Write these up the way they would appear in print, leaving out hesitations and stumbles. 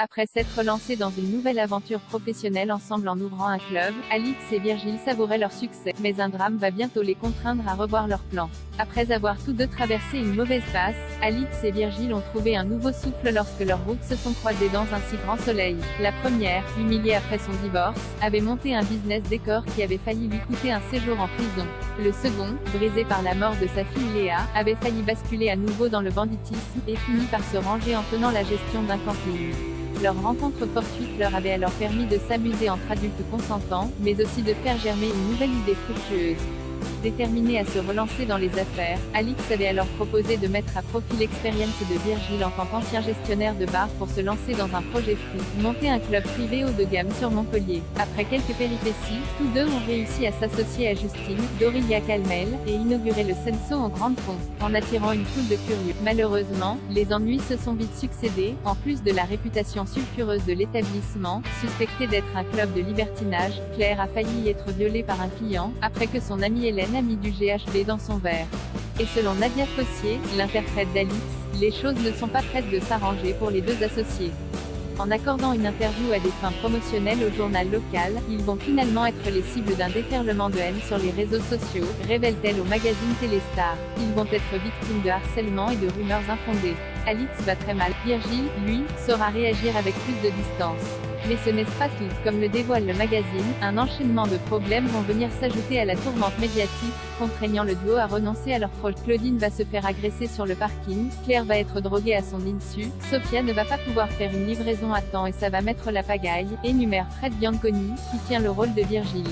Après s'être lancés dans une nouvelle aventure professionnelle ensemble en ouvrant un club, Alix et Virgile savouraient leur succès, mais un drame va bientôt les contraindre à revoir leurs plans. Après avoir tous deux traversé une mauvaise passe, Alix et Virgile ont trouvé un nouveau souffle lorsque leurs routes se sont croisées dans un si grand soleil. La première, humiliée après son divorce, avait monté un business décor qui avait failli lui coûter un séjour en prison. Le second, brisé par la mort de sa fille Léa, avait failli basculer à nouveau dans le banditisme, et fini par se ranger en tenant la gestion d'un camping. Leur rencontre fortuite leur avait alors permis de s'amuser entre adultes consentants, mais aussi de faire germer une nouvelle idée fructueuse. Déterminée à se relancer dans les affaires, Alix avait alors proposé de mettre à profit l'expérience de Virgile en tant qu'ancien gestionnaire de bar pour se lancer dans un projet fou, monter un club privé haut de gamme sur Montpellier. Après quelques péripéties, tous deux ont réussi à s'associer à Justine, Dorilia Calmel, et inaugurer le Senso en grande pompe, en attirant une foule de curieux. Malheureusement, les ennuis se sont vite succédés, en plus de la réputation sulfureuse de l'établissement, suspecté d'être un club de libertinage. Claire a failli être violée par un client, après que son amie Hélène a mis du GHB dans son verre. Et selon Nadia Fossier, l'interprète d'Alix, les choses ne sont pas prêtes de s'arranger pour les deux associés. En accordant une interview à des fins promotionnelles au journal local, ils vont finalement être les cibles d'un déferlement de haine sur les réseaux sociaux, révèle-t-elle au magazine Téléstar. Ils vont être victimes de harcèlement et de rumeurs infondées. Alix va très mal. Virgile, lui, saura réagir avec plus de distance. Mais ce n'est pas tout. Comme le dévoile le magazine, un enchaînement de problèmes vont venir s'ajouter à la tourmente médiatique, contraignant le duo à renoncer à leur projet. Claudine va se faire agresser sur le parking, Claire va être droguée à son insu, Sophia ne va pas pouvoir faire une livraison à temps et ça va mettre la pagaille, énumère Fred Bianconi, qui tient le rôle de Virgile.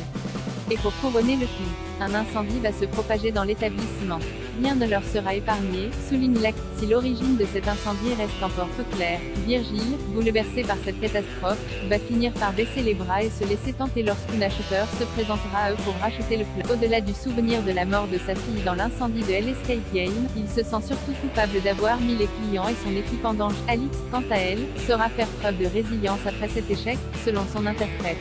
Et pour couronner le tout, un incendie va se propager dans l'établissement. Rien ne leur sera épargné, souligne l'acte. Si l'origine de cet incendie reste encore peu claire, Virgile, bouleversé par cette catastrophe, va finir par baisser les bras et se laisser tenter lorsqu'une acheteur se présentera à eux pour racheter le plat. Au-delà du souvenir de la mort de sa fille dans l'incendie de Hell Escape Game, il se sent surtout coupable d'avoir mis les clients et son équipe en danger. Alix, quant à elle, saura faire preuve de résilience après cet échec, selon son interprète.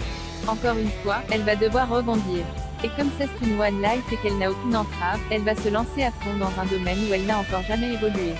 Encore une fois, elle va devoir rebondir. Et comme c'est une one life et qu'elle n'a aucune entrave, elle va se lancer à fond dans un domaine où elle n'a encore jamais évolué.